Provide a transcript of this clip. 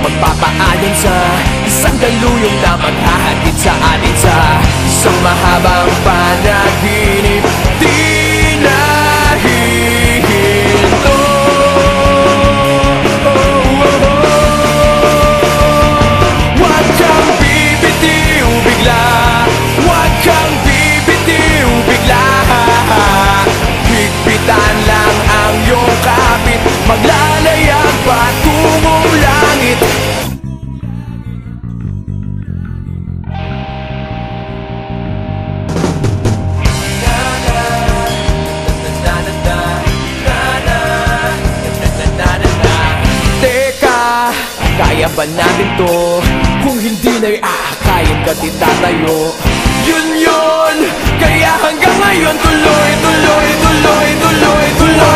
magpapaayon sa isang daluyong na maghahatid sa atin sa isang mahabang panaginip. Di nahihinto. Huwag kang bibitiw bigla, huwag kang bibitiw bigla. Higpitan lang ang iyong kapit, maglalayag patungong langit. Teka, kaya ba natin to? Kung hindi na'y aakayin ka titatayo. Yun, kaya hanggang ngayon tuloy, tuloy, tuloy, tuloy, tuloy.